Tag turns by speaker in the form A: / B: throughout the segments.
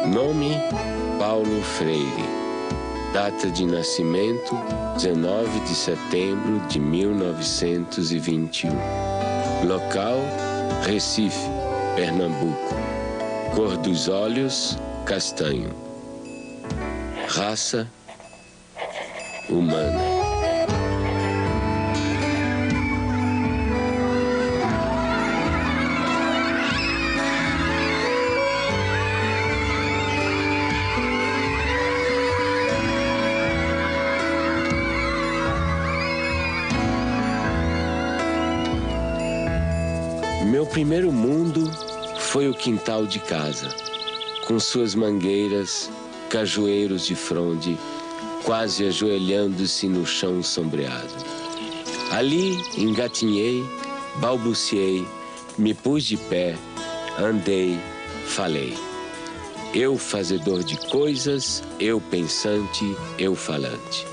A: Nome: Paulo Freire. Data de nascimento: 19 de setembro de 1921. Local: Recife, Pernambuco. Cor dos olhos: castanho. Raça: humana. Meu primeiro mundo foi o quintal de casa, com suas mangueiras, cajueiros de fronde, quase ajoelhando-se no chão sombreado. Ali engatinhei, balbuciei, me pus de pé, andei, falei. Eu fazedor de coisas, eu pensante, eu falante.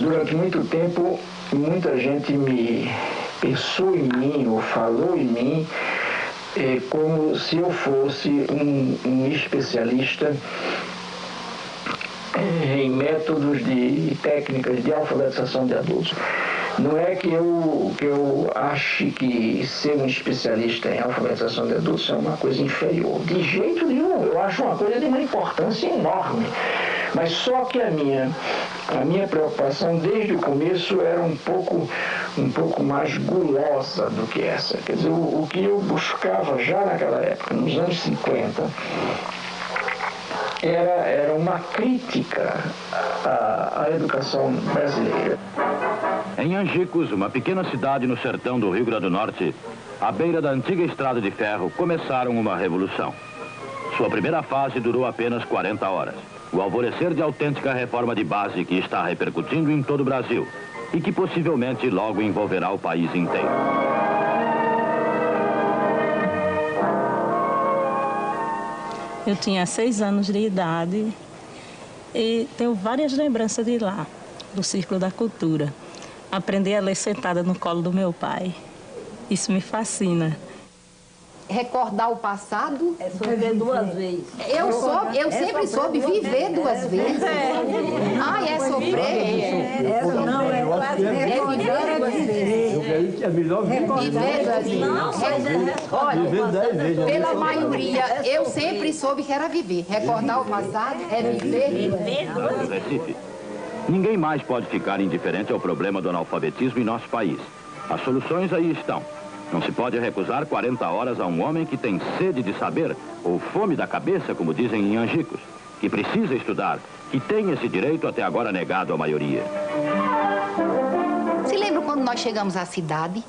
B: Durante muito tempo, muita gente me pensou em mim ou falou em mim como se eu fosse um especialista em métodos e técnicas de alfabetização de adultos. Não é que eu ache que ser um especialista em alfabetização de adultos é uma coisa inferior. De jeito nenhum, eu acho uma coisa de uma importância enorme. Mas só que a minha preocupação desde o começo era um pouco mais gulosa do que essa. Quer dizer, o que eu buscava já naquela época, nos anos 50, era uma crítica à educação brasileira.
C: Em Angicos, uma pequena cidade no sertão do Rio Grande do Norte, à beira da antiga estrada de ferro, começaram uma revolução. Sua primeira fase durou apenas 40 horas. O alvorecer de autêntica reforma de base que está repercutindo em todo o Brasil e que possivelmente logo envolverá o país inteiro.
D: Eu tinha 6 anos de idade e tenho várias lembranças de lá, do Círculo da Cultura. Aprendi a ler sentada no colo do meu pai. Isso me fascina.
E: Recordar o passado
F: é viver 2 vezes.
E: Eu sempre soube viver 2 vezes. Ah, é sofrer?
F: Não, é viver 2 vezes.
G: É melhor
E: viver 2 vezes. Olha, pela maioria, eu sempre soube que era viver. Recordar o passado é viver 2 vezes.
C: Recife. Ninguém mais pode ficar indiferente ao problema do analfabetismo em nosso país. As soluções aí estão. Não se pode recusar 40 horas a um homem que tem sede de saber, ou fome da cabeça, como dizem em Angicos, que precisa estudar, que tem esse direito até agora negado à maioria.
E: Se lembra quando nós chegamos à cidade,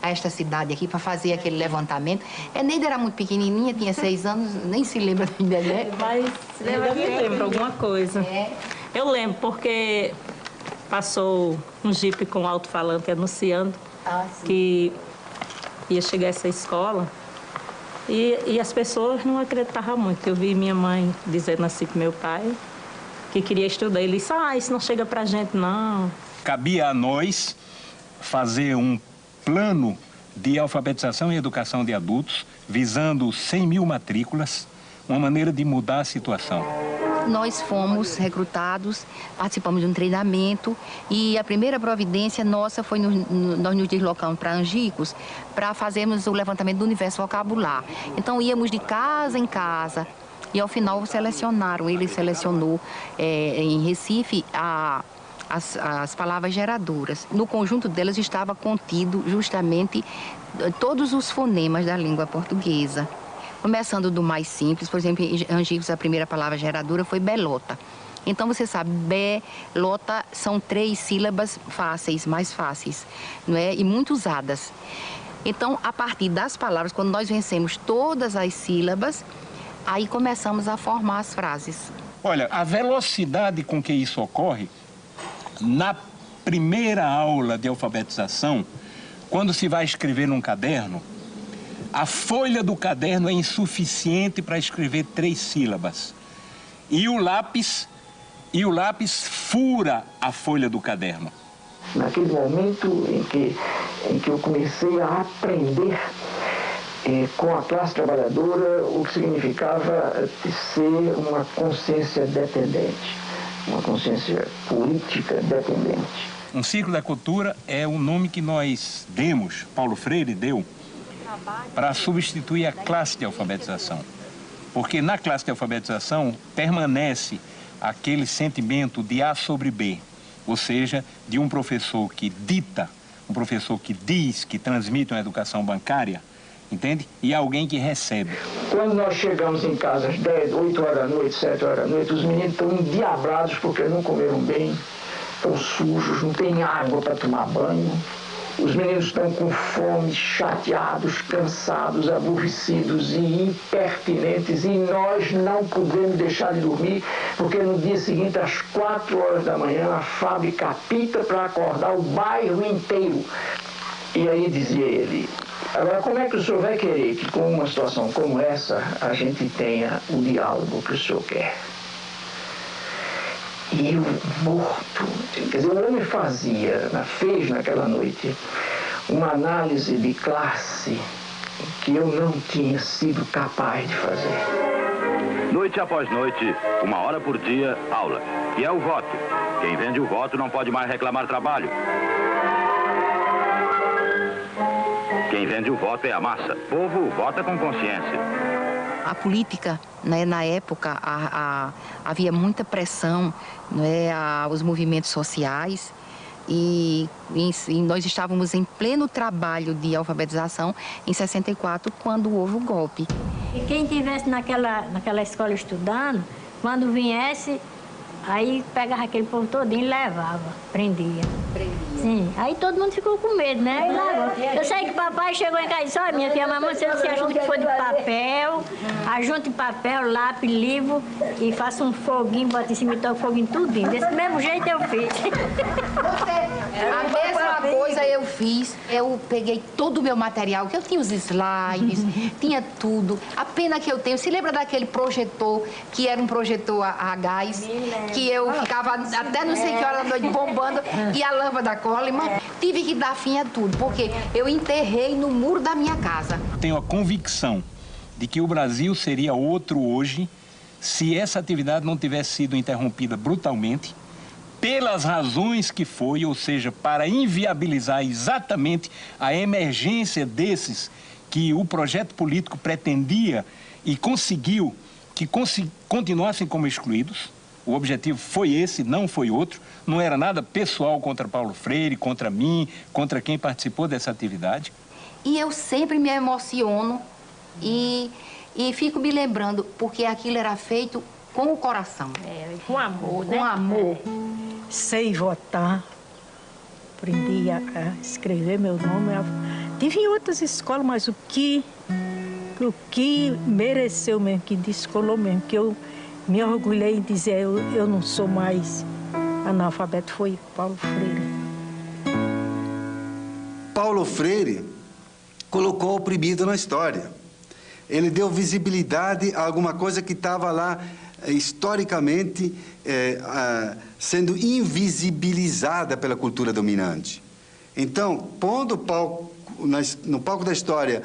E: a esta cidade aqui, para fazer aquele levantamento? Neida era muito pequenininha, tinha 6 anos, nem se lembra ainda, né?
D: Mas eu me lembro alguma coisa. Eu lembro porque passou um jipe com alto-falante anunciando que ia chegar essa escola e as pessoas não acreditavam muito. Eu vi minha mãe dizendo assim para meu pai que queria estudar. Ele disse, isso não chega pra gente, não.
G: Cabia a nós fazer um plano de alfabetização e educação de adultos, visando 100 mil matrículas, uma maneira de mudar a situação.
E: Nós fomos recrutados, participamos de um treinamento e a primeira providência nossa foi nós nos deslocamos para Angicos para fazermos o levantamento do universo vocabular. Então íamos de casa em casa e ao final selecionaram, ele selecionou em Recife as palavras geradoras. No conjunto delas estava contido justamente todos os fonemas da língua portuguesa. Começando do mais simples, por exemplo, em Angicos a primeira palavra geradora foi belota. Então você sabe, belota são 3 sílabas fáceis, mais fáceis, não é? E muito usadas. Então, a partir das palavras, quando nós vencemos todas as sílabas, aí começamos a formar as frases.
G: Olha, a velocidade com que isso ocorre, na primeira aula de alfabetização, quando se vai escrever num caderno, a folha do caderno é insuficiente para escrever 3 sílabas. E o lápis fura a folha do caderno.
B: Naquele momento em que eu comecei a aprender com a classe trabalhadora, o que significava ser uma consciência dependente, uma consciência política dependente.
G: Um ciclo da cultura é o nome que nós demos, Paulo Freire deu, para substituir a classe de alfabetização. Porque na classe de alfabetização permanece aquele sentimento de A sobre B, ou seja, de um professor que dita, um professor que diz, que transmite uma educação bancária, entende? E alguém que recebe.
B: Quando nós chegamos em casa às 10, 8 horas da noite, 7 horas da noite, os meninos estão endiabrados porque não comeram bem, estão sujos, não tem água para tomar banho. Os meninos estão com fome, chateados, cansados, aborrecidos e impertinentes, e nós não podemos deixar de dormir, porque no dia seguinte, às 4 horas da manhã, a fábrica apita para acordar o bairro inteiro. E aí dizia ele: agora, como é que o senhor vai querer que, com uma situação como essa, a gente tenha o diálogo que o senhor quer? E o morto, quer dizer, o homem fez naquela noite uma análise de classe que eu não tinha sido capaz de fazer.
C: Noite após noite, 1 hora por dia, aula. E é o voto. Quem vende o voto não pode mais reclamar trabalho. Quem vende o voto é a massa. O povo vota com consciência.
E: A política, né, na época, havia muita pressão, né, aos movimentos sociais e nós estávamos em pleno trabalho de alfabetização em 64, quando houve o golpe.
F: E quem estivesse naquela escola estudando, quando viesse, aí pegava aquele povo todinho e levava, prendia. Sim, aí todo mundo ficou com medo, né? Eu sei que papai chegou em casa e disse: olha, minha filha, mamãe, você ajuda que for de papel, ajunte papel, lápis, livro e faça um foguinho, bota em cima e toca foguinho tudinho. Desse mesmo jeito eu fiz.
E: A mesma coisa eu fiz. Eu peguei todo o meu material, que eu tinha os slides, tinha tudo. A pena que eu tenho, se lembra daquele projetor, que era um projetor a gás, que eu ficava até não sei que hora da noite bombando, e a lâmpada Coleman, tive que dar fim a tudo, porque eu enterrei no muro da minha casa.
G: Tenho a convicção de que o Brasil seria outro hoje se essa atividade não tivesse sido interrompida brutalmente, pelas razões que foi, ou seja, para inviabilizar exatamente a emergência desses que o projeto político pretendia e conseguiu que continuassem como excluídos. O objetivo foi esse, não foi outro. Não era nada pessoal contra Paulo Freire, contra mim, contra quem participou dessa atividade.
E: E eu sempre me emociono e fico me lembrando, porque aquilo era feito com o coração.
F: Com amor, né?
E: Com amor.
H: Sei votar, aprendi a escrever meu nome. Tive em outras escolas, mas o que mereceu mesmo, que descolou mesmo, que eu me orgulhei em dizer eu não sou mais analfabeto, foi Paulo Freire.
I: Paulo Freire colocou o oprimido na história. Ele deu visibilidade a alguma coisa que estava lá historicamente sendo invisibilizada pela cultura dominante. Então, pondo no palco da história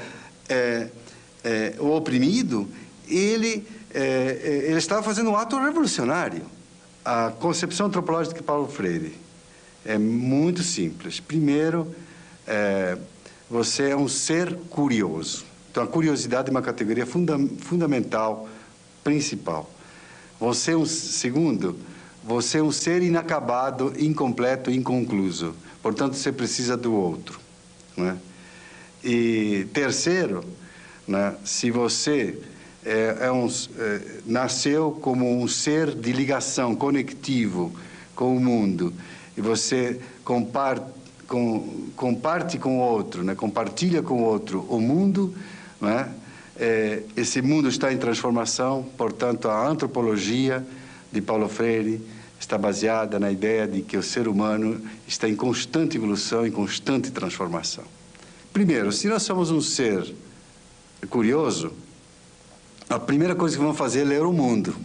I: o oprimido, ele estava fazendo um ato revolucionário. A concepção antropológica de Paulo Freire é muito simples. Primeiro, você é um ser curioso. Então, a curiosidade é uma categoria fundamental, principal. Segundo, você é um ser inacabado, incompleto, inconcluso. Portanto, você precisa do outro, né? E terceiro, né, se você nasceu como um ser de ligação, conectivo com o mundo, e você comparte com o outro, né, compartilha com o outro o mundo, né? Esse mundo está em transformação, portanto, a antropologia de Paulo Freire está baseada na ideia de que o ser humano está em constante evolução, em constante transformação. Primeiro, se nós somos um ser curioso, a primeira coisa que vamos fazer é ler o mundo.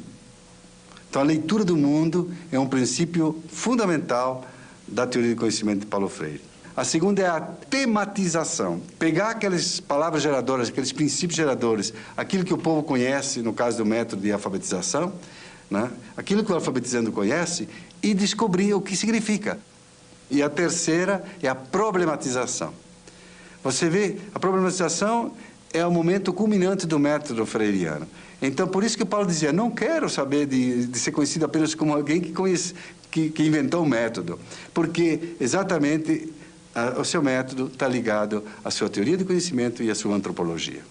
I: Então, a leitura do mundo é um princípio fundamental da teoria do conhecimento de Paulo Freire. A segunda é a tematização. Pegar aquelas palavras geradoras, aqueles princípios geradores, aquilo que o povo conhece, no caso do método de alfabetização, né? Aquilo que o alfabetizando conhece, e descobrir o que significa. E a terceira é a problematização. Você vê, a problematização é o momento culminante do método freiriano. Então, por isso que Paulo dizia, não quero saber de ser conhecido apenas como alguém que inventou o método, porque exatamente o seu método está ligado à sua teoria de conhecimento e à sua antropologia.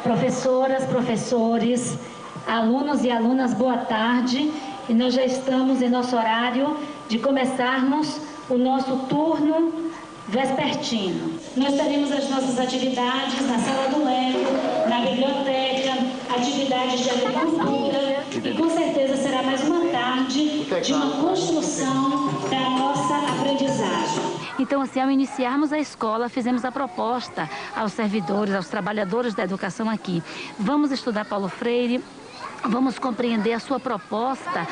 J: Professoras, professores, alunos e alunas, boa tarde. E nós já estamos em nosso horário de começarmos o nosso turno vespertino. Nós teremos as nossas atividades na Sala do Lego, na biblioteca, atividades de agricultura, e com certeza será mais uma tarde de uma construção da nossa aprendizagem.
E: Então, assim, ao iniciarmos a escola, fizemos a proposta aos servidores, aos trabalhadores da educação aqui. Vamos estudar Paulo Freire, vamos compreender a sua proposta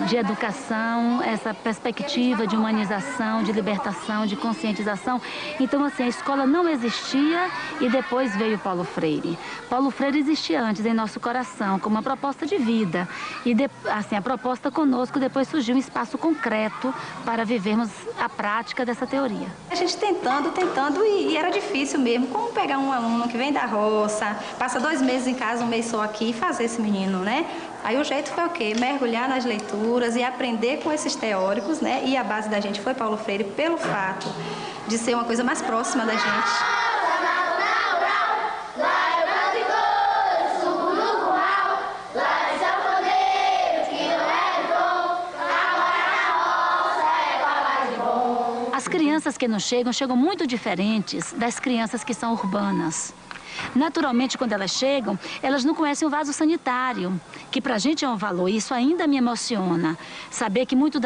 E: de educação, essa perspectiva de humanização, de libertação, de conscientização. Então, assim, a escola não existia e depois veio Paulo Freire. Paulo Freire existia antes em nosso coração, como uma proposta de vida. E, assim, a proposta conosco, depois surgiu um espaço concreto para vivermos a prática dessa teoria.
K: A gente tentando e era difícil mesmo. Como pegar um aluno que vem da roça, passa 2 meses em casa, 1 mês só aqui, e fazer esse menino, né? Aí o jeito foi o quê? Mergulhar nas leituras e aprender com esses teóricos, né? E a base da gente foi Paulo Freire pelo fato de ser uma coisa mais próxima da gente.
E: As crianças que nos chegam muito diferentes das crianças que são urbanas. Naturalmente, quando elas chegam, elas não conhecem o vaso sanitário, que para a gente é um valor. Isso ainda me emociona. Saber que muitas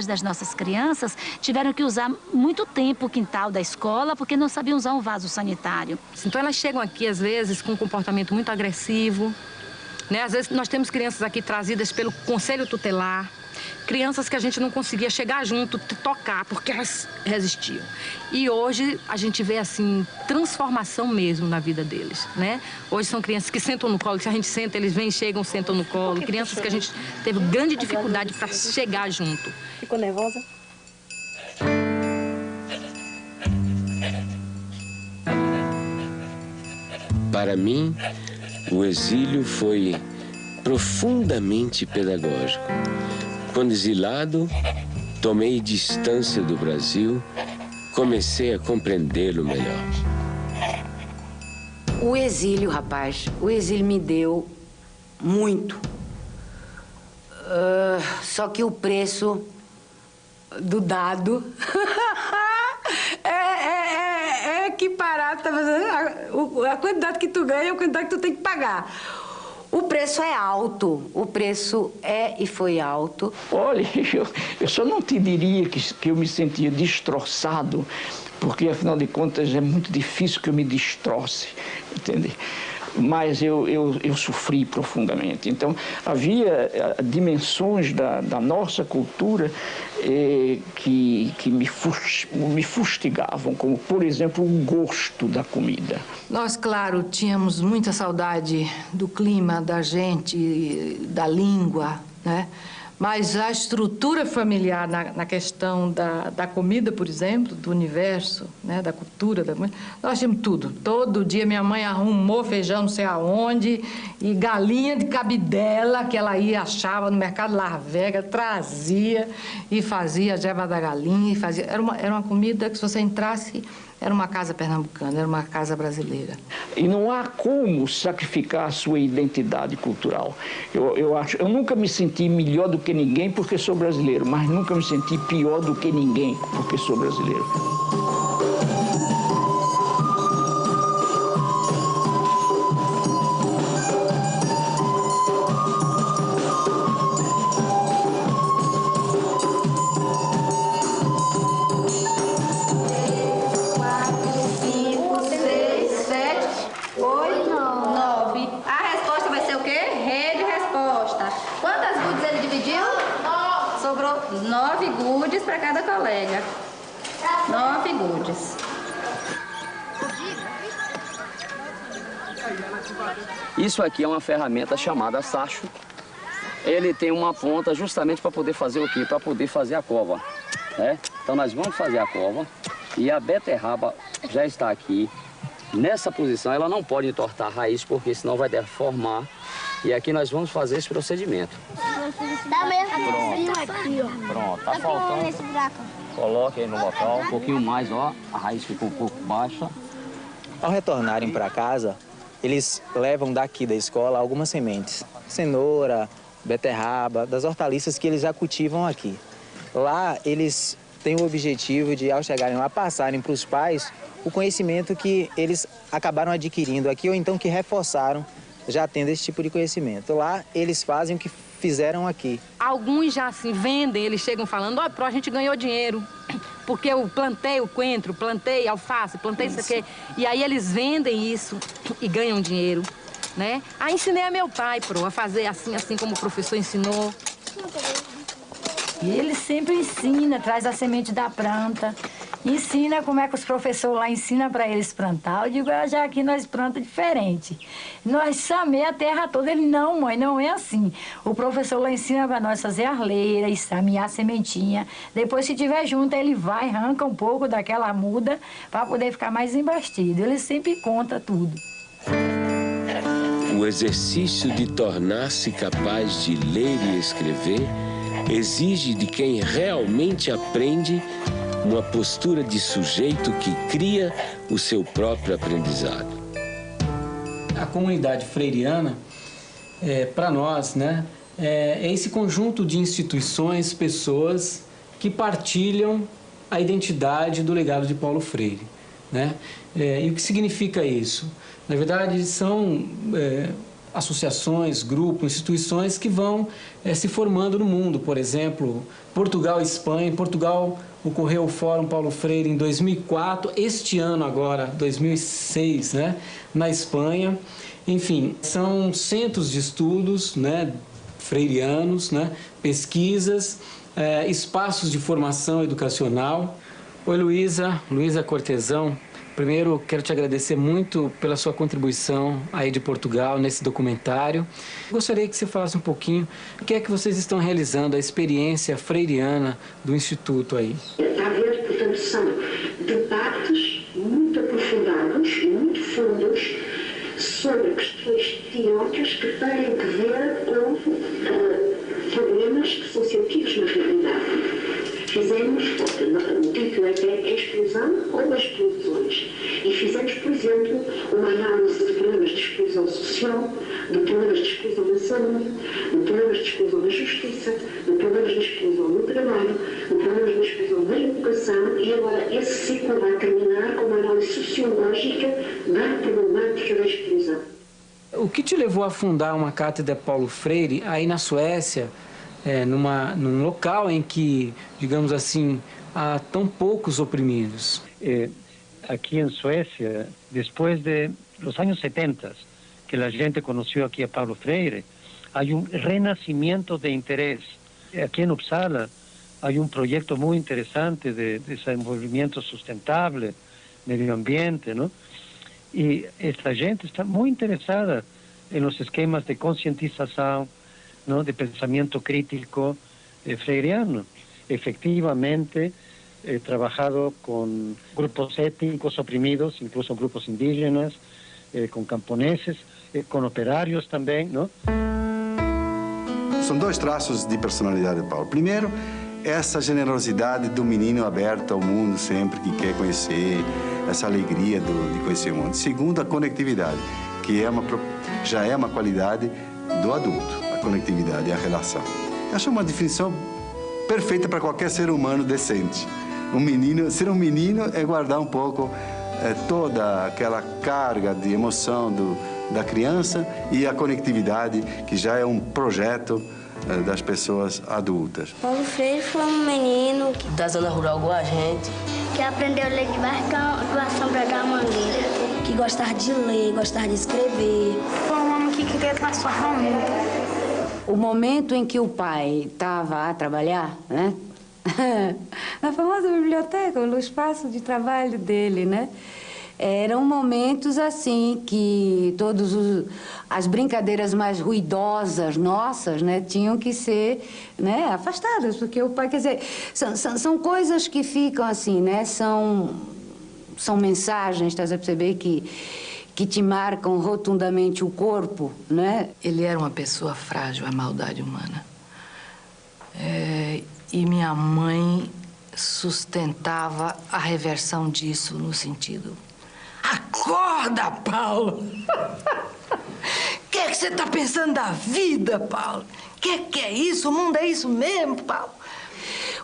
E: das nossas crianças tiveram que usar muito tempo o quintal da escola porque não sabiam usar um vaso sanitário.
L: Então elas chegam aqui, às vezes, com um comportamento muito agressivo, né? Às vezes nós temos crianças aqui trazidas pelo conselho tutelar, crianças que a gente não conseguia chegar junto, tocar, porque elas resistiam. E hoje a gente vê, assim, transformação mesmo na vida deles, né? Hoje são crianças que sentam no colo, se a gente senta, eles vêm, chegam, sentam no colo. Crianças que a gente teve grande dificuldade para chegar junto.
K: Ficou nervosa?
A: Para mim, o exílio foi profundamente pedagógico. Quando exilado, tomei distância do Brasil, comecei a compreendê-lo melhor.
M: O exílio, rapaz, o exílio me deu muito. Só que o preço do dado é equiparado, tá fazendo? A quantidade que tu ganha é a quantidade que tu tem que pagar. O preço é alto, o preço é e foi alto.
B: Olha, eu só não te diria que eu me sentia destroçado, porque, afinal de contas, é muito difícil que eu me destroce, entende? Mas eu sofri profundamente. Então, havia dimensões da nossa cultura que me fustigavam, como, por exemplo, o gosto da comida.
N: Nós, claro, tínhamos muita saudade do clima, da gente, da língua, né? Mas a estrutura familiar na questão da comida, por exemplo, do universo, né, da cultura, nós tínhamos tudo. Todo dia minha mãe arrumou feijão não sei aonde e galinha de cabidela que ela achava no mercado Las Vegas, trazia e fazia a jeba da galinha. Era uma comida que, se você entrasse, era uma casa pernambucana, era uma casa brasileira.
B: E não há como sacrificar a sua identidade cultural. Eu nunca me senti melhor do que ninguém porque sou brasileiro, mas nunca me senti pior do que ninguém porque sou brasileiro.
K: Quantas gudes ele dividiu? 9. Sobrou 9 gudes para cada colega. 9 gudes.
O: Isso aqui é uma ferramenta chamada sacho. Ele tem uma ponta justamente para poder fazer o quê? Para poder fazer a cova, né? Então nós vamos fazer a cova e a beterraba já está aqui. Nessa posição ela não pode entortar a raiz porque senão vai deformar. E aqui nós vamos fazer esse procedimento. Pronto, tá faltando. Coloque aí no local, um pouquinho mais, ó. A raiz ficou um pouco baixa.
P: Ao retornarem para casa, eles levam daqui da escola algumas sementes. Cenoura, beterraba, das hortaliças que eles já cultivam aqui. Lá, eles têm o objetivo de, ao chegarem lá, passarem para os pais o conhecimento que eles acabaram adquirindo aqui ou então que reforçaram já tendo esse tipo de conhecimento. Lá, eles fazem o que fizeram aqui.
L: Alguns já assim vendem, eles chegam falando, ó, a gente ganhou dinheiro, porque eu plantei o coentro, plantei alface, plantei isso aqui. E aí eles vendem isso e ganham dinheiro, né? Aí ensinei a meu pai, a fazer assim como o professor ensinou.
F: E ele sempre ensina, traz a semente da planta, ensina como é que os professores lá ensinam para eles plantar. Eu digo, já aqui nós plantamos diferente. Nós chamei a terra toda. Ele, não, mãe, não é assim. O professor lá ensina para nós fazer arleira, samear a sementinha. Depois, se tiver junto, ele vai, arranca um pouco daquela muda para poder ficar mais embastido. Ele sempre conta tudo.
A: O exercício de tornar-se capaz de ler e escrever exige de quem realmente aprende uma postura de sujeito que cria o seu próprio aprendizado.
Q: A comunidade freiriana, para nós, né, é esse conjunto de instituições, pessoas que partilham a identidade do legado de Paulo Freire, né? E o que significa isso? Na verdade, são associações, grupos, instituições que vão se formando no mundo. Por exemplo, Portugal e Espanha. Em Portugal ocorreu o Fórum Paulo Freire em 2004, este ano agora, 2006, né, na Espanha. Enfim, são centros de estudos, né, freirianos, né, pesquisas, espaços de formação educacional. Oi, Luísa Cortesão. Primeiro, quero te agradecer muito pela sua contribuição aí de Portugal nesse documentário. Gostaria que você falasse um pouquinho o que é que vocês estão realizando, a experiência freiriana do Instituto aí.
R: Está a ver, portanto, são debates muito aprofundados e muito fundos sobre questões teóricas que têm que ver com problemas que são sentidos na realidade. Fizemos, o título é Exclusão ou Exclusões, e fizemos, por exemplo, uma análise de problemas de exclusão social, de problemas de exclusão na saúde, de problemas de exclusão na justiça, de problemas de exclusão no trabalho, de problemas de exclusão na educação, e agora esse ciclo vai terminar com uma análise sociológica da problemática da exclusão.
Q: O que te levou a fundar uma cátedra Paulo Freire aí na Suécia, num local em que, digamos assim, há tão poucos oprimidos?
S: Aqui em Suécia, depois de los años 70, que a gente conheceu aqui a Paulo Freire, há renascimento de interesse. Aqui em Uppsala, há projeto muito interessante de desenvolvimento sustentável, meio ambiente, não? E essa gente está muito interessada em los esquemas de conscientização, ¿no?, de pensamento crítico freiriano. Efectivamente, he trabajado con grupos étnicos oprimidos, incluso grupos indígenas, con camponeses, con operários também, não?
I: São dois traços de personalidade de Paulo. Primeiro, essa generosidade do menino aberto ao mundo sempre, que quer conhecer, essa alegria de conhecer o mundo. Segundo, a conectividade, que já é uma qualidade do adulto. Conectividade e a relação. Eu acho uma definição perfeita para qualquer ser humano decente. Ser um menino é guardar um pouco toda aquela carga de emoção da criança e a conectividade, que já é um projeto das pessoas adultas.
T: Paulo Freire foi um menino da zona rural igual a gente, que aprendeu a ler debaixo da sombra da mangueira, que gostava de ler, gostava de escrever.
U: Foi um homem que queria transformar o mundo.
M: O momento em que o pai estava a trabalhar, né? Na famosa biblioteca, no espaço de trabalho dele, né? Eram momentos assim que as brincadeiras mais ruidosas nossas, né, tinham que ser, né, afastadas, porque o pai, quer dizer, são coisas que ficam assim, né? São mensagens, estás a perceber, que te marcam rotundamente o corpo, né?
N: Ele era uma pessoa frágil à maldade humana. E minha mãe sustentava a reversão disso no sentido: acorda, Paulo! O que é que você está pensando da vida, Paulo? O que é isso? O mundo é isso mesmo, Paulo?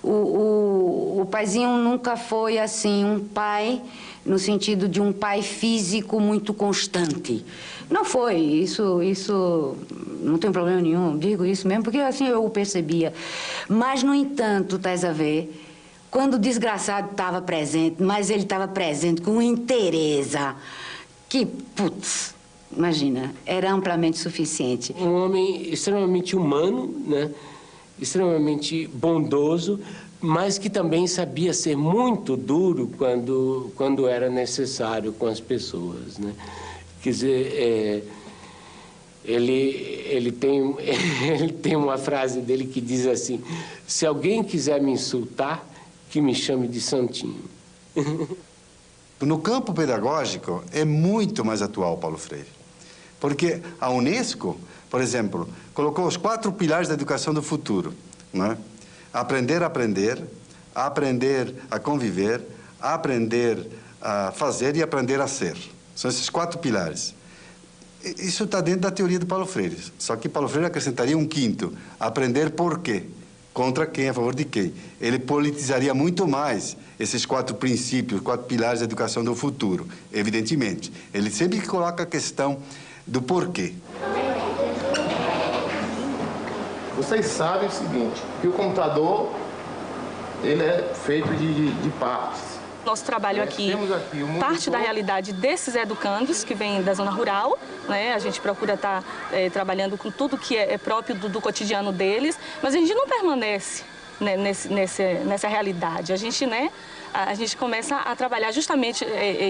M: O paizinho nunca foi, assim, um pai no sentido de um pai físico muito constante. Não foi, isso não tem problema nenhum, digo isso mesmo, porque assim eu o percebia. Mas, no entanto, estás a ver, quando o desgraçado estava presente, mas ele estava presente com interesse, que, putz, imagina, era amplamente suficiente.
A: Um homem extremamente humano, né? Extremamente bondoso, mas que também sabia ser muito duro quando era necessário com as pessoas, né? Quer dizer, ele tem uma frase dele que diz assim: se alguém quiser me insultar, que me chame de santinho.
I: No campo pedagógico é muito mais atual Paulo Freire, porque a Unesco, por exemplo, colocou os 4 pilares da educação do futuro, né? Aprender a aprender, aprender a conviver, aprender a fazer e aprender a ser. São esses 4 pilares. Isso está dentro da teoria de Paulo Freire. Só que Paulo Freire acrescentaria um 5º, aprender por quê, contra quem, a favor de quem. Ele politizaria muito mais esses 4 princípios, 4 pilares da educação do futuro, evidentemente. Ele sempre coloca a questão do porquê.
U: Vocês sabem o seguinte, que o computador, ele é feito de partes.
V: Nosso trabalho aqui parte da realidade desses educandos que vêm da zona rural, né? A gente procura estar trabalhando com tudo que é próprio do cotidiano deles, mas a gente não permanece, né, nessa realidade. A gente começa a trabalhar justamente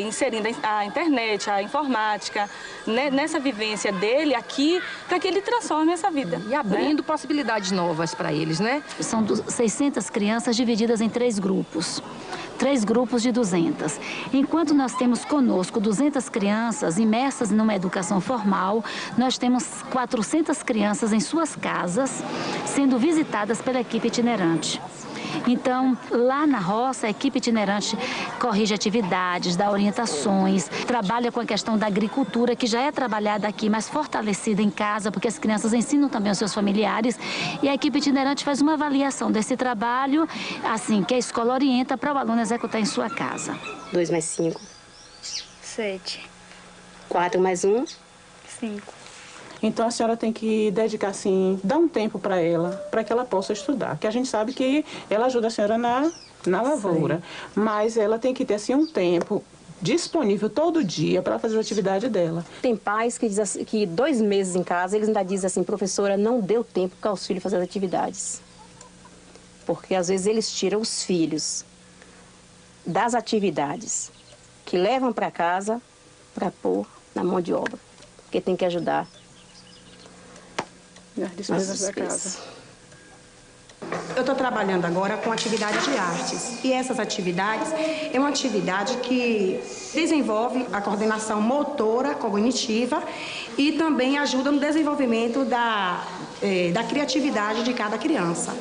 V: inserindo a internet, a informática, né, nessa vivência dele aqui, para que ele transforme essa vida.
L: E abrindo possibilidades novas para eles, né?
J: São 600 crianças divididas em 3 grupos. 3 grupos de 200. Enquanto nós temos conosco 200 crianças imersas numa educação formal, nós temos 400 crianças em suas casas, sendo visitadas pela equipe itinerante. Então, lá na roça, a equipe itinerante corrige atividades, dá orientações, trabalha com a questão da agricultura, que já é trabalhada aqui, mas fortalecida em casa, porque as crianças ensinam também aos seus familiares, e a equipe itinerante faz uma avaliação desse trabalho, assim, que a escola orienta para o aluno executar em sua casa.
W: 2 mais 5. 7. 4 mais 1. 5.
X: Então, a senhora tem que dedicar, assim, dar um tempo para ela, para que ela possa estudar. Porque a gente sabe que ela ajuda a senhora na lavoura, mas ela tem que ter, assim, um tempo disponível todo dia para fazer a atividade dela.
W: Tem pais que dizem assim, que 2 meses em casa, eles ainda dizem assim, professora, não deu tempo para os filhos fazer as atividades. Porque, às vezes, eles tiram os filhos das atividades que levam para casa para pôr na mão de obra. Porque tem que ajudar
X: nas despesas da casa.
Y: Eu estou trabalhando agora com atividades de artes. E essas atividades é uma atividade que desenvolve a coordenação motora, cognitiva e também ajuda no desenvolvimento da criatividade de cada criança.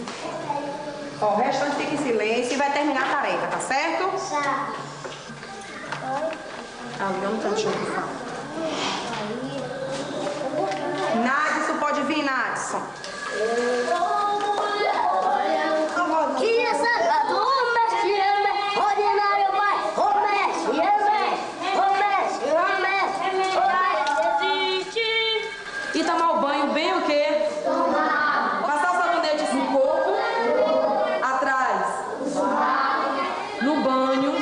Y: Ó, o restante fica em silêncio e vai terminar a tarefa, tá certo? Tá. Ali, um cantinho que fala. Nadson, pode vir, Nadson. E tomar o banho bem o quê? Passar o sabonete no corpo, atrás, no banho,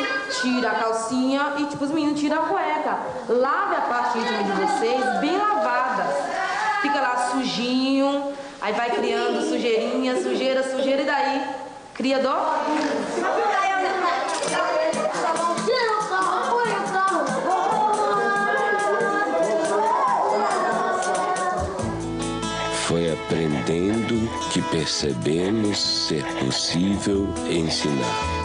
Y: tira a calcinha e tipo os meninos tiram a cueca. Lave a parte íntima de vocês bem lavada. Fica lá sujinho,
C: Aí vai criando sujeirinha, sujeira, sujeira, e daí cria dó.
A: Foi aprendendo que percebemos ser possível ensinar.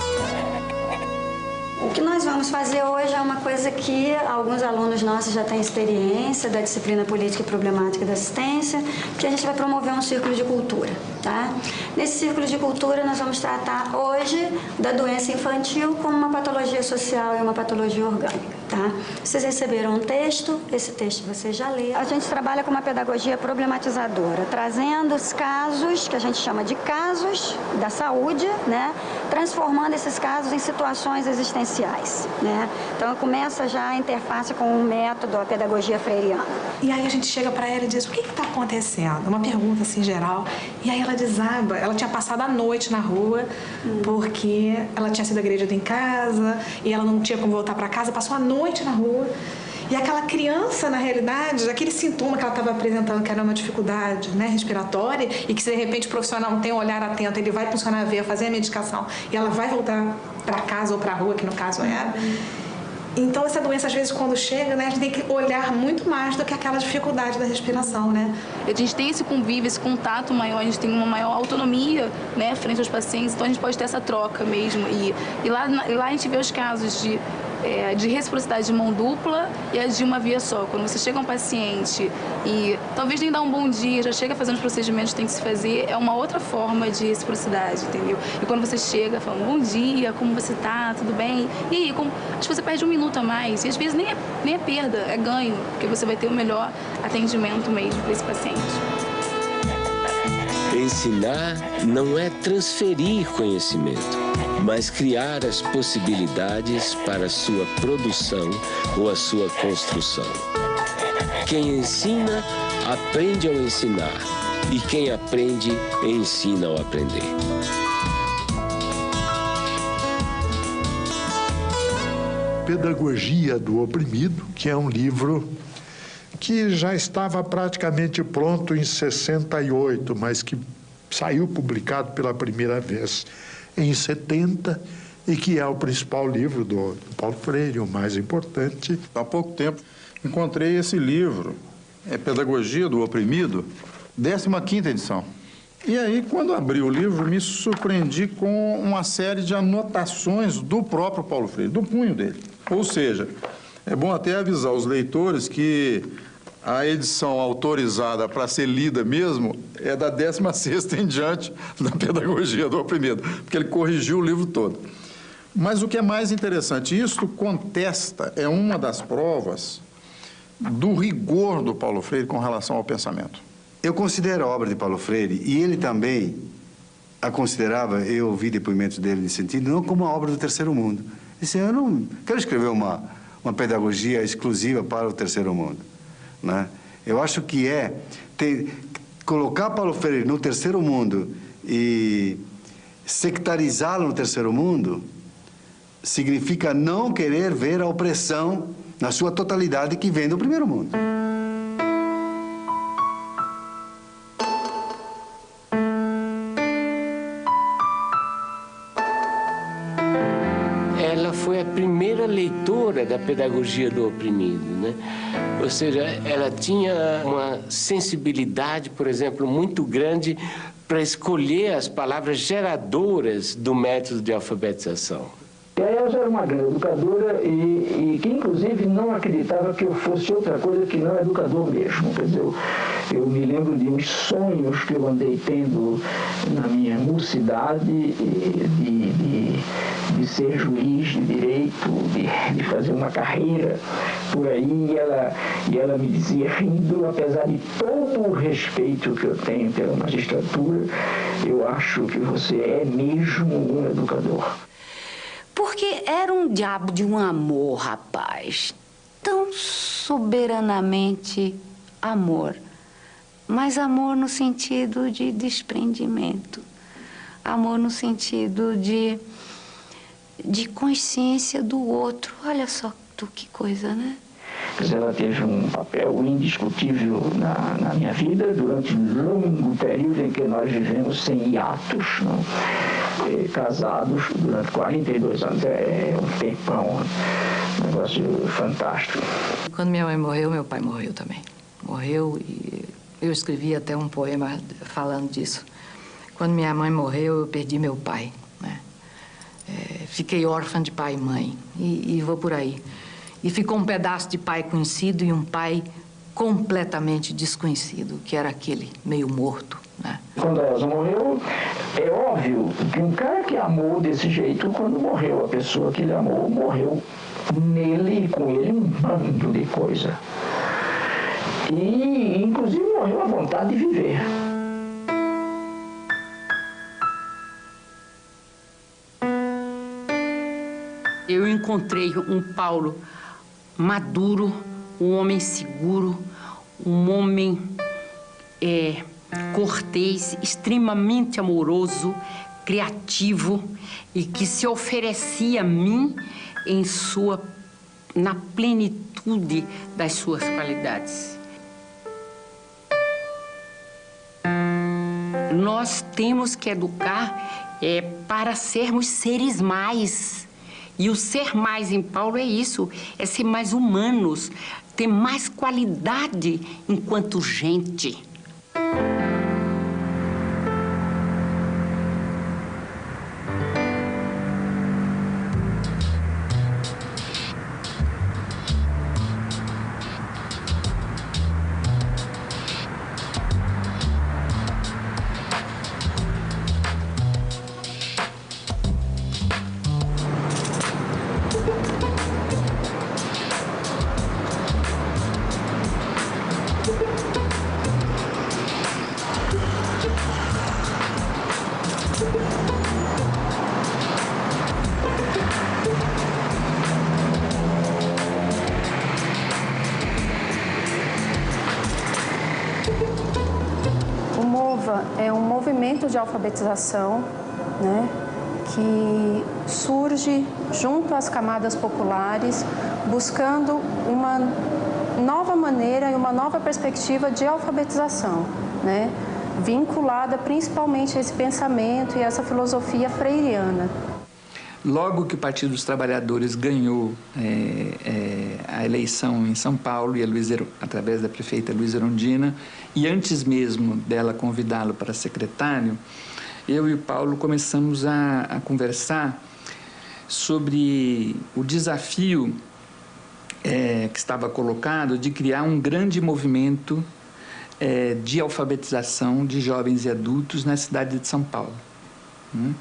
D: O que nós vamos fazer hoje é uma coisa que alguns alunos nossos já têm experiência da disciplina Política e Problemática da Assistência, que a gente vai promover um círculo de cultura, tá? Nesse círculo de cultura nós vamos tratar hoje da doença infantil como uma patologia social e uma patologia orgânica, tá? Vocês receberam um texto, esse texto vocês já leram. A gente trabalha com uma pedagogia problematizadora, trazendo os casos, que a gente chama de casos da saúde, né? Transformando esses casos em situações existenciais, né? Então começa já a interface com o método, a pedagogia freiriana.
E: E aí a gente chega para ela e diz, o que está acontecendo? Uma pergunta assim geral. E aí ela desaba, ela tinha passado a noite na rua, porque ela tinha sido agredida em casa, e ela não tinha como voltar para casa, passou a noite na rua. E aquela criança, na realidade, aquele sintoma que ela estava apresentando, que era uma dificuldade, né, respiratória, e que se de repente o profissional não tem um olhar atento, ele vai funcionar a veia, fazer a medicação, e ela vai voltar para casa ou para a rua, que no caso era. Então, essa doença, às vezes, quando chega, né, a gente tem que olhar muito mais do que aquela dificuldade da respiração, né?
C: A gente tem esse convívio, esse contato maior, a gente tem uma maior autonomia, né, frente aos pacientes, então a gente pode ter essa troca mesmo. E lá a gente vê os casos de reciprocidade de mão dupla e a de uma via só. Quando você chega a um paciente e talvez nem dá um bom dia, já chega fazendo os procedimentos que tem que se fazer, é uma outra forma de reciprocidade, entendeu? E quando você chega falando, bom dia, como você tá, tudo bem? E aí, acho que você perde um minuto a mais, e às vezes nem é perda, é ganho, porque você vai ter o melhor atendimento mesmo para esse paciente.
A: Ensinar não é transferir conhecimento, mas criar as possibilidades para a sua produção ou a sua construção. Quem ensina, aprende ao ensinar, e quem aprende, ensina ao aprender.
G: Pedagogia do Oprimido, que é um livro que já estava praticamente pronto em 68, mas que saiu publicado pela primeira vez em 70, e que é o principal livro do Paulo Freire, o mais importante.
H: Há pouco tempo encontrei esse livro, Pedagogia do Oprimido, 15ª edição. E aí, quando abri o livro, me surpreendi com uma série de anotações do próprio Paulo Freire, do punho dele. Ou seja, é bom até avisar os leitores que a edição autorizada para ser lida mesmo é da 16ª em diante da Pedagogia do Oprimido, porque ele corrigiu o livro todo. Mas o que é mais interessante, isso contesta, é uma das provas do rigor do Paulo Freire com relação ao pensamento.
I: Eu considero a obra de Paulo Freire, e ele também a considerava, eu ouvi depoimentos dele nesse sentido, não como uma obra do terceiro mundo. Ele disse, eu não quero escrever uma pedagogia exclusiva para o terceiro mundo, né? Eu acho que colocar Paulo Freire no terceiro mundo e sectarizá-lo no terceiro mundo significa não querer ver a opressão na sua totalidade que vem do primeiro mundo.
A: Ela foi a primeira leitora da pedagogia do oprimido, né? Ou seja, ela tinha uma sensibilidade, por exemplo, muito grande para escolher as palavras geradoras do método de alfabetização.
B: E a Elza era uma grande educadora e que, inclusive, não acreditava que eu fosse outra coisa que não educador mesmo. Quer dizer, eu me lembro de uns sonhos que eu andei tendo na minha mocidade de ser juiz de direito, de fazer uma carreira por aí. E ela me dizia, rindo, apesar de todo o respeito que eu tenho pela magistratura, eu acho que você é mesmo um educador.
M: Porque era um diabo de um amor, rapaz. Tão soberanamente amor. Mas amor no sentido de desprendimento. Amor no sentido de consciência do outro. Olha só que coisa, né?
B: Quer dizer, ela teve um papel indiscutível na minha vida durante um longo período em que nós vivemos sem hiatos, não? Casados durante 42 anos, é um tempão, um negócio fantástico.
N: Quando minha mãe morreu, meu pai morreu também. Morreu e eu escrevi até um poema falando disso. Quando minha mãe morreu, eu perdi meu pai, né? Fiquei órfã de pai e mãe e vou por aí. E ficou um pedaço de pai conhecido e um pai completamente desconhecido, que era aquele meio morto, né?
B: Quando a Elza morreu, é óbvio que um cara que amou desse jeito, quando morreu, a pessoa que ele amou, morreu nele e com ele um bando de coisa. E, inclusive, morreu a vontade de viver.
F: Eu encontrei um Paulo maduro, um homem seguro, um homem cortês, extremamente amoroso, criativo e que se oferecia a mim na plenitude das suas qualidades. Nós temos que educar para sermos seres mais. E o ser mais em Paulo é isso, é ser mais humanos, ter mais qualidade enquanto gente.
Y: É um movimento de alfabetização, né, que surge junto às camadas populares, buscando uma nova maneira e uma nova perspectiva de alfabetização, né, vinculada principalmente a esse pensamento e essa filosofia freiriana.
K: Logo que o Partido dos Trabalhadores ganhou a eleição em São Paulo, e através da prefeita Luísa Erundina, e antes mesmo dela convidá-lo para secretário, eu e o Paulo começamos a conversar sobre o desafio que estava colocado de criar um grande movimento de alfabetização de jovens e adultos na cidade de São Paulo, né?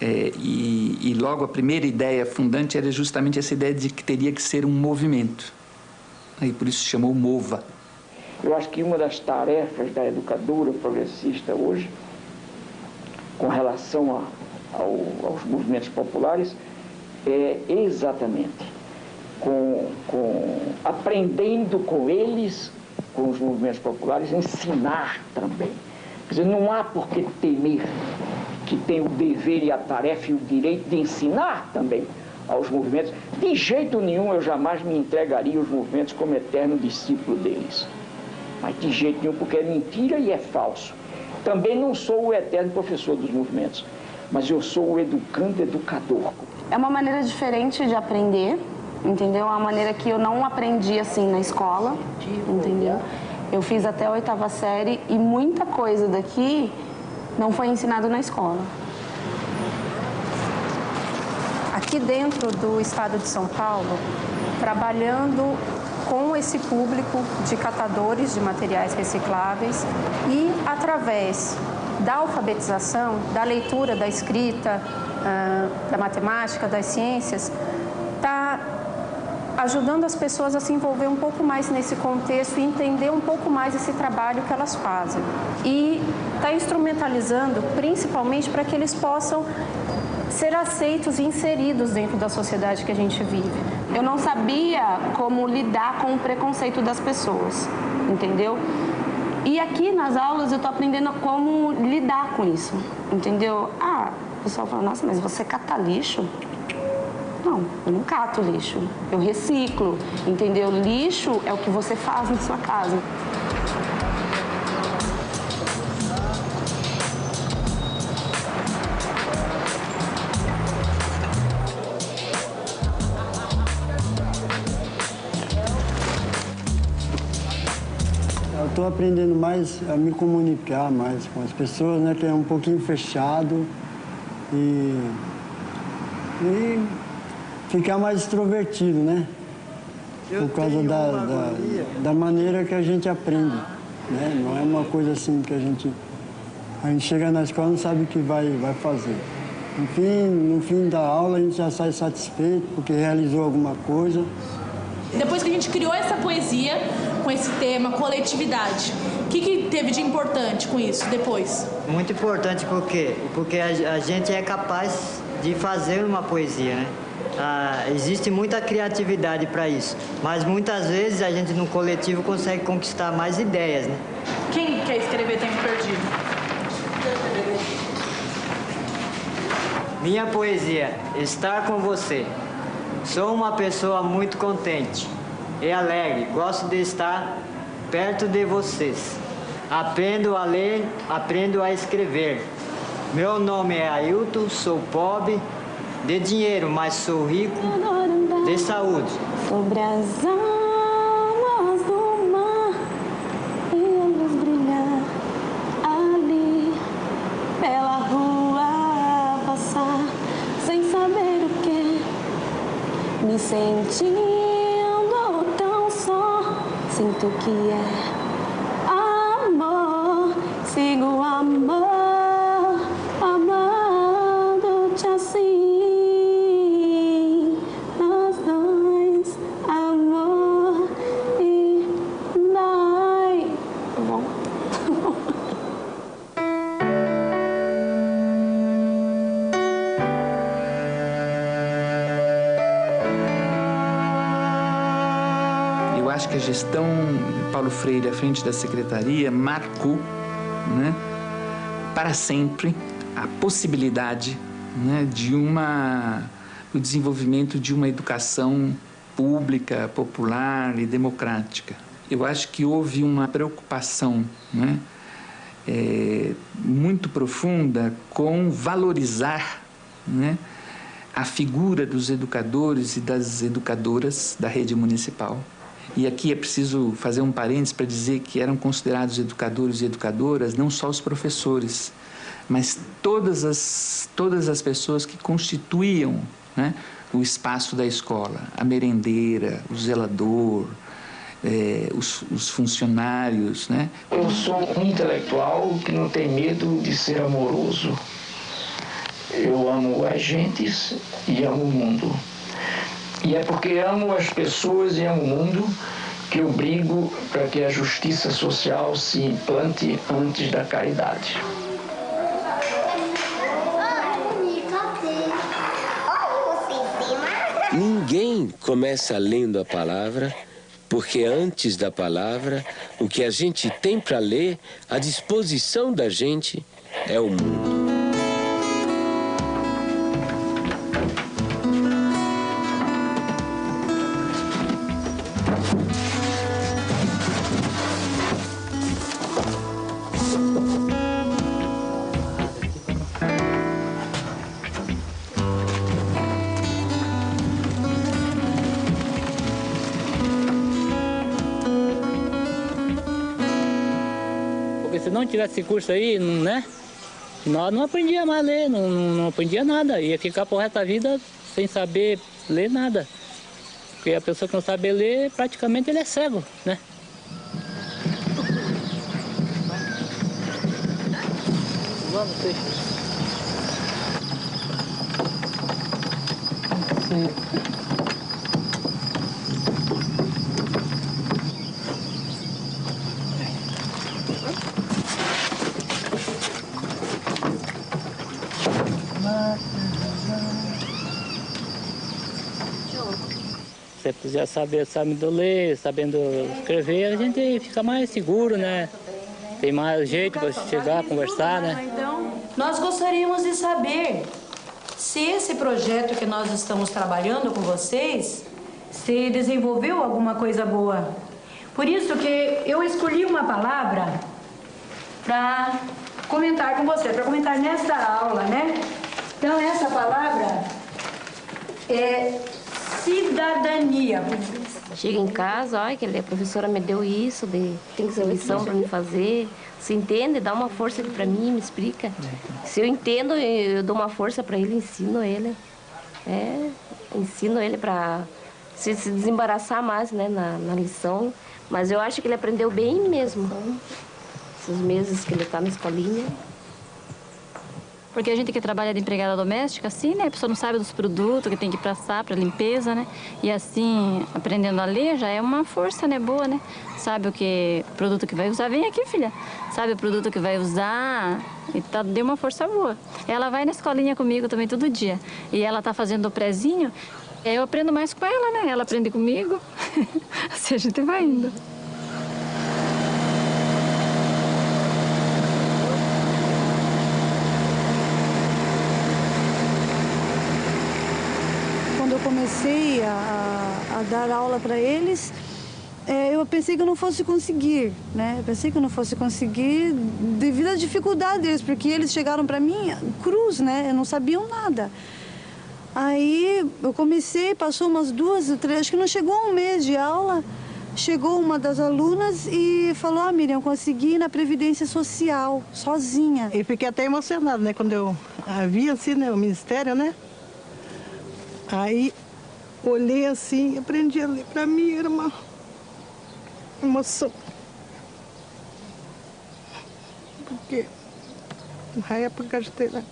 K: E logo a primeira ideia fundante era justamente essa ideia de que teria que ser um movimento. Aí por isso se chamou MOVA.
B: Eu acho que uma das tarefas da educadora progressista hoje, com relação aos movimentos populares, é exatamente aprendendo com eles, com os movimentos populares, ensinar também. Quer dizer, não há por que temer, que tem o dever e a tarefa e o direito de ensinar também aos movimentos. De jeito nenhum eu jamais me entregaria aos movimentos como eterno discípulo deles. Mas de jeito nenhum, porque é mentira e é falso. Também não sou o eterno professor dos movimentos, mas eu sou o educador.
C: É uma maneira diferente de aprender, entendeu? É uma maneira que eu não aprendi assim na escola, entendeu? Eu fiz até a 8ª série e muita coisa daqui não foi ensinado na escola.
Y: Aqui dentro do estado de São Paulo, trabalhando com esse público de catadores de materiais recicláveis e através da alfabetização, da leitura, da escrita, da matemática, das ciências, está ajudando as pessoas a se envolver um pouco mais nesse contexto e entender um pouco mais esse trabalho que elas fazem. E está instrumentalizando principalmente para que eles possam ser aceitos e inseridos dentro da sociedade que a gente vive.
C: Eu não sabia como lidar com o preconceito das pessoas, entendeu? E aqui nas aulas eu estou aprendendo como lidar com isso, entendeu? O pessoal fala, nossa, mas você cata lixo?
O: Não, eu não cato lixo, eu reciclo, entendeu? Lixo é o que você faz na sua casa.
P: Eu estou aprendendo mais a me comunicar mais com as pessoas, né? Que é um pouquinho fechado e ficar mais extrovertido, né? Por causa da maneira que a gente aprende, né? Não é uma coisa assim que a gente chega na escola e não sabe o que vai fazer. No fim da aula a gente já sai satisfeito porque realizou alguma coisa.
Q: Depois que a gente criou essa poesia com esse tema, coletividade, o que teve de importante com isso depois?
R: Muito importante por quê? Porque a gente é capaz de fazer uma poesia, né? Existe muita criatividade para isso, mas muitas vezes a gente no coletivo consegue conquistar mais ideias, né?
Q: Quem quer escrever Tempo Perdido?
R: Minha poesia, estar com você. Sou uma pessoa muito contente e alegre, gosto de estar perto de vocês. Aprendo a ler, aprendo a escrever. Meu nome é Ailton, sou pobre de dinheiro, mas sou rico de saúde.
O: Sobre as águas do mar e a luz brilhar ali pela rua passar sem saber o que, me sentindo tão só, sinto que é amor, sigo o amor, amando-te assim.
K: Acho que a gestão de Paulo Freire à frente da secretaria marcou, né, para sempre a possibilidade, né, do desenvolvimento de uma educação pública, popular e democrática. Eu acho que houve uma preocupação, né, muito profunda com valorizar, né, a figura dos educadores e das educadoras da rede municipal. E aqui é preciso fazer um parênteses para dizer que eram considerados educadores e educadoras não só os professores, mas todas as pessoas que constituíam, né, o espaço da escola, a merendeira, o zelador, os funcionários, né?
B: Eu sou um intelectual que não tem medo de ser amoroso. Eu amo as gentes e amo o mundo. E é porque amo as pessoas e amo o mundo que eu brigo para que a justiça social se implante antes da caridade.
A: Ninguém começa lendo a palavra, porque antes da palavra, o que a gente tem para ler, à disposição da gente, é o mundo.
S: Se não tivesse esse curso aí, né? Nós não aprendia mais a ler, não aprendia nada. Ia ficar pro resto da vida sem saber ler nada. Porque a pessoa que não sabe ler, praticamente ele é cego, né? Vamos, peixe. Se você sabendo ler, sabendo escrever, a gente fica mais seguro, né? Tem mais jeito para chegar, conversar, né?
Z: Então, nós gostaríamos de saber
J: se esse projeto que nós estamos trabalhando com vocês, se desenvolveu alguma coisa boa. Por isso que eu escolhi uma palavra para comentar com você, para comentar nesta aula, né? Então, essa palavra é cidadania.
W: Chega em casa, olha, que a professora me deu isso, tem essa lição para me fazer. Se entende, dá uma força para mim, me explica. Se eu entendo, eu dou uma força para ele, ensino ele. Ensino ele para se desembaraçar mais, né, na lição. Mas eu acho que ele aprendeu bem mesmo. Esses meses que ele está na escolinha.
L: Porque a gente que trabalha de empregada doméstica, assim, né? A pessoa não sabe dos produtos que tem que passar para limpeza, né? E assim, aprendendo a ler já é uma força, né? Boa, né? Sabe o produto que vai usar. Vem aqui, filha. Sabe o produto que vai usar. E deu uma força boa. Ela vai na escolinha comigo também todo dia. E ela tá fazendo o prézinho. Eu aprendo mais com ela, né? Ela aprende comigo. Assim a gente vai indo.
T: Comecei a dar aula para eles, eu pensei que eu não fosse conseguir, né? Eu pensei que eu não fosse conseguir devido à dificuldade deles, porque eles chegaram para mim cruz, né? Não sabiam nada. Aí eu comecei, passou umas 2 ou 3, acho que não chegou a um mês de aula, chegou uma das alunas e falou: ah, Miriam, eu consegui ir na Previdência Social, sozinha.
X: E fiquei até emocionada, né? Quando eu vi assim, né, o Ministério, né? Aí, olhei assim, aprendi a ler. Para mim era uma emoção. Porque na época que a gente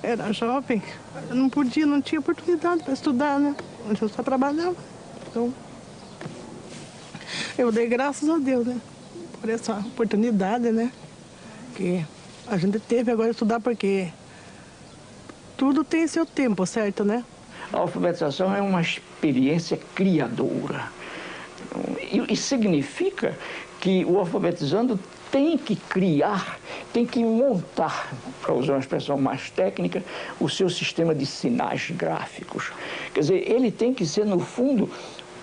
X: era jovem, eu não tinha oportunidade para estudar, né? Eu só trabalhava. Então, eu dei graças a Deus, né? Por essa oportunidade, né? Que a gente teve agora de estudar, porque tudo tem seu tempo, certo, né?
U: A alfabetização é uma experiência criadora. E significa que o alfabetizando tem que criar, tem que montar, para usar uma expressão mais técnica, o seu sistema de sinais gráficos. Quer dizer, ele tem que ser, no fundo,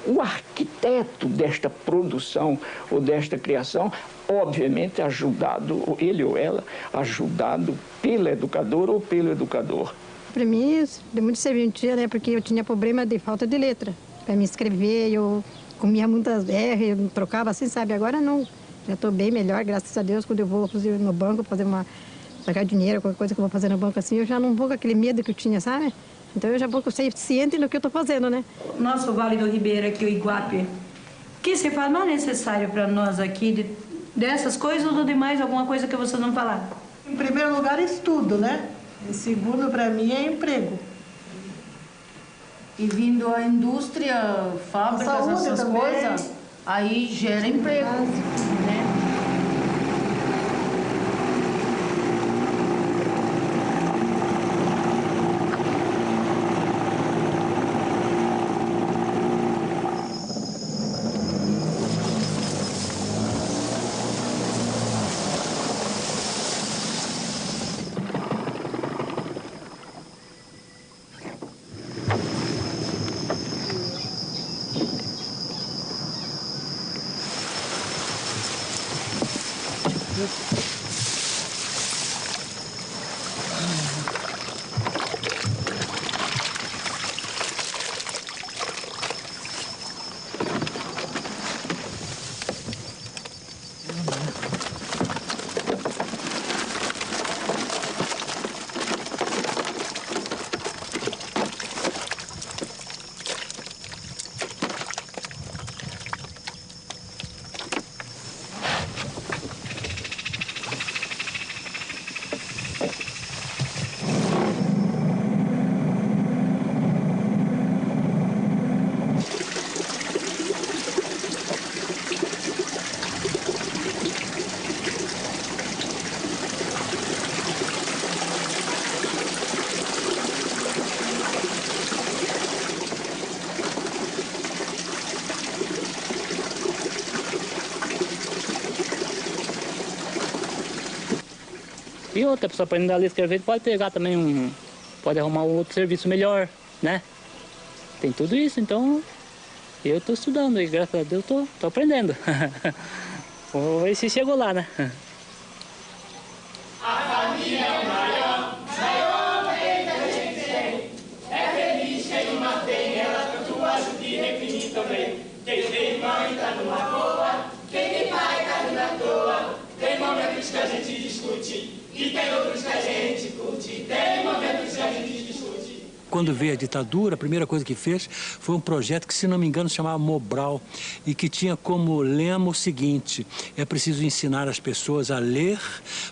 U: o arquiteto desta produção ou desta criação, obviamente ajudado, ele ou ela, ajudado pela educadora ou pelo educador.
V: Para mim, deu muito serventia, né? Porque eu tinha problema de falta de letra. Para me escrever, eu comia muitas R, eu trocava assim, sabe? Agora não. Já estou bem melhor, graças a Deus. Quando eu vou no banco sacar dinheiro, qualquer coisa que eu vou fazer no banco assim, eu já não vou com aquele medo que eu tinha, sabe? Então eu já vou ciente do que eu estou fazendo, né?
J: Nosso Vale do Ribeira aqui, o Iguape, o que se faz mais necessário para nós aqui dessas coisas ou de mais alguma coisa que você não falar?
X: Em primeiro lugar, estudo, né? Em segundo, para mim, é emprego.
Z: E vindo a indústria, fábricas, essas coisas, aí gera emprego, né?
S: E outra pessoa aprendendo a ler e escrever pode pegar também pode arrumar um outro serviço melhor, né? Tem tudo isso, então eu estou estudando e graças a Deus estou aprendendo. Vamos ver se chegou lá, né?
D: A família é o maior bem que a gente tem. É feliz quem uma tem, ela tanto ajuda e definir também. Quem tem mãe tá numa boa, quem tem pai tá numa toa. Tem momentos que a gente discute e tem outros que a gente curte. Tem momentos que a gente discute.
E: Quando veio a ditadura, a primeira coisa que fez foi um projeto que, se não me engano, se chamava Mobral e que tinha como lema o seguinte: é preciso ensinar as pessoas a ler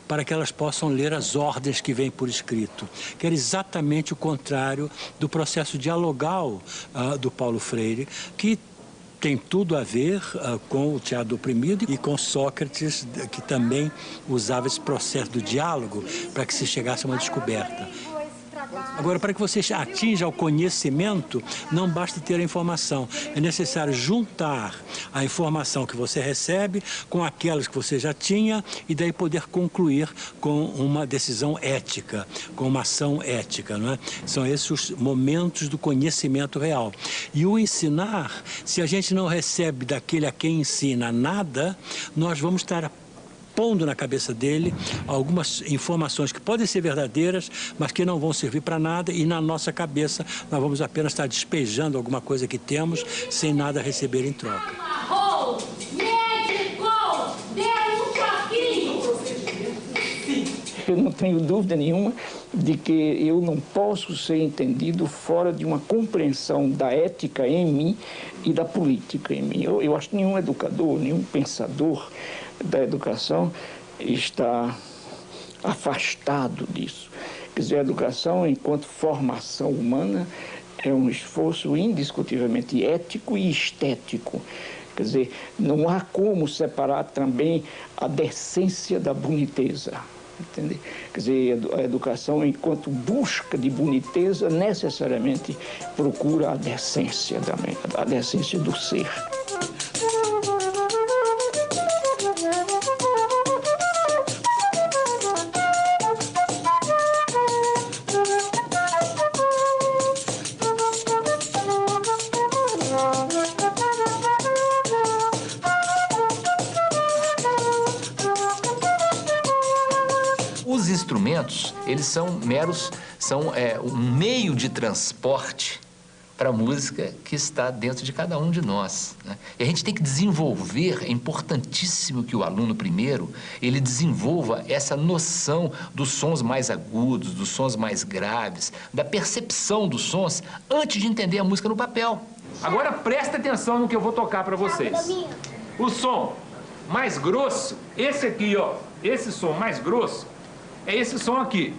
E: para que elas possam ler as ordens que vêm por escrito, que era exatamente o contrário do processo dialogal do Paulo Freire, que tem tudo a ver com o teatro do oprimido e com Sócrates, que também usava esse processo do diálogo para que se chegasse a uma descoberta. Agora, para que você atinja o conhecimento, não basta ter a informação. É necessário juntar a informação que você recebe com aquelas que você já tinha e daí poder concluir com uma decisão ética, com uma ação ética, não é? São esses os momentos do conhecimento real. E o ensinar, se a gente não recebe daquele a quem ensina nada, nós vamos estar pondo na cabeça dele algumas informações que podem ser verdadeiras, mas que não vão servir para nada, e na nossa cabeça nós vamos apenas estar despejando alguma coisa que temos sem nada receber em troca.
U: Eu não tenho dúvida nenhuma de que eu não posso ser entendido fora de uma compreensão da ética em mim e da política em mim. Eu acho que nenhum educador, nenhum pensador da educação está afastado disso. Quer dizer, a educação, enquanto formação humana, é um esforço indiscutivelmente ético e estético. Quer dizer, não há como separar também a decência da boniteza. Entende? Quer dizer, a educação, enquanto busca de boniteza, necessariamente procura a decência também, a decência do ser.
G: Os instrumentos, eles são um meio de transporte para a música que está dentro de cada um de nós, né? E a gente tem que desenvolver, é importantíssimo que o aluno primeiro, ele desenvolva essa noção dos sons mais agudos, dos sons mais graves, da percepção dos sons, antes de entender a música no papel.
H: Agora presta atenção no que eu vou tocar para vocês. O som mais grosso, esse aqui, ó, esse som mais grosso, é esse som aqui.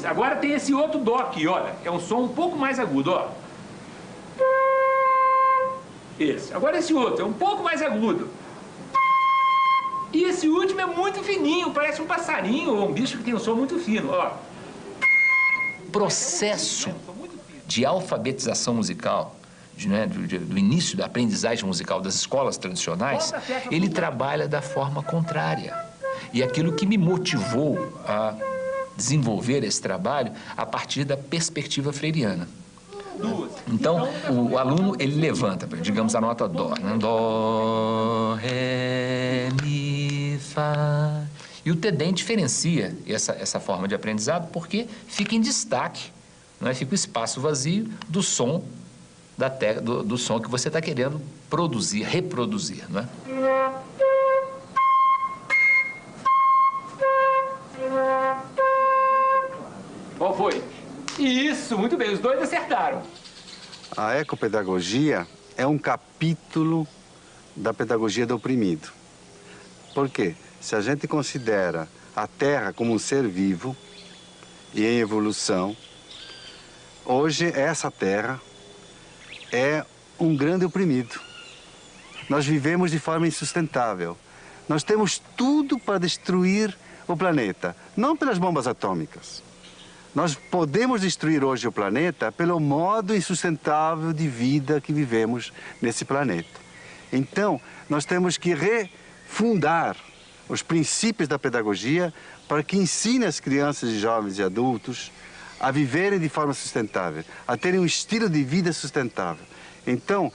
H: Agora tem esse outro dó aqui, olha. É um som um pouco mais agudo, ó. Esse. Agora esse outro é um pouco mais agudo. E esse último é muito fininho, parece um passarinho ou um bicho que tem um som muito fino, ó.
G: O processo de alfabetização musical, do início da aprendizagem musical das escolas tradicionais, ele trabalha da forma contrária. E aquilo que me motivou a desenvolver esse trabalho a partir da perspectiva freiriana. Então, o aluno, ele levanta, digamos, a nota Dó, né? Dó, Ré, Mi, Fá. E o TEDEM diferencia essa forma de aprendizado porque fica em destaque, não é? Fica o espaço vazio do som do som que você está querendo produzir, reproduzir, não é?
H: Qual foi? Isso, muito bem, os dois acertaram.
I: A ecopedagogia é um capítulo da pedagogia do oprimido. Por quê? Se a gente considera a Terra como um ser vivo e em evolução, hoje essa Terra é um grande oprimido. Nós vivemos de forma insustentável. Nós temos tudo para destruir o planeta, não pelas bombas atômicas. Nós podemos destruir hoje o planeta pelo modo insustentável de vida que vivemos nesse planeta. Então, nós temos que refundar os princípios da pedagogia para que ensine as crianças, jovens e adultos a viverem de forma sustentável, a terem um estilo de vida sustentável. Então,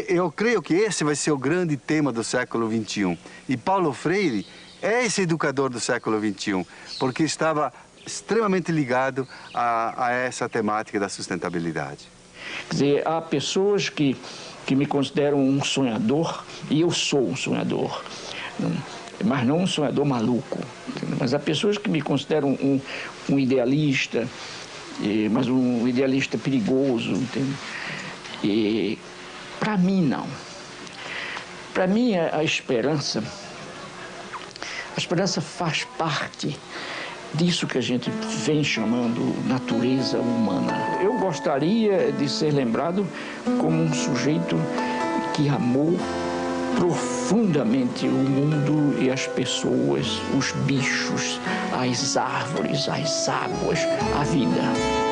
I: eu creio que esse vai ser o grande tema do século XXI. E Paulo Freire é esse educador do século XXI, porque estava extremamente ligado a essa temática da sustentabilidade.
U: Quer dizer, há pessoas que me consideram um sonhador, e eu sou um sonhador, mas não um sonhador maluco. Mas há pessoas que me consideram um idealista, mas um idealista perigoso, entende? E para mim, não. Para mim, a esperança faz parte disso que a gente vem chamando natureza humana. Eu gostaria de ser lembrado como um sujeito que amou profundamente o mundo e as pessoas, os bichos, as árvores, as águas, a vida.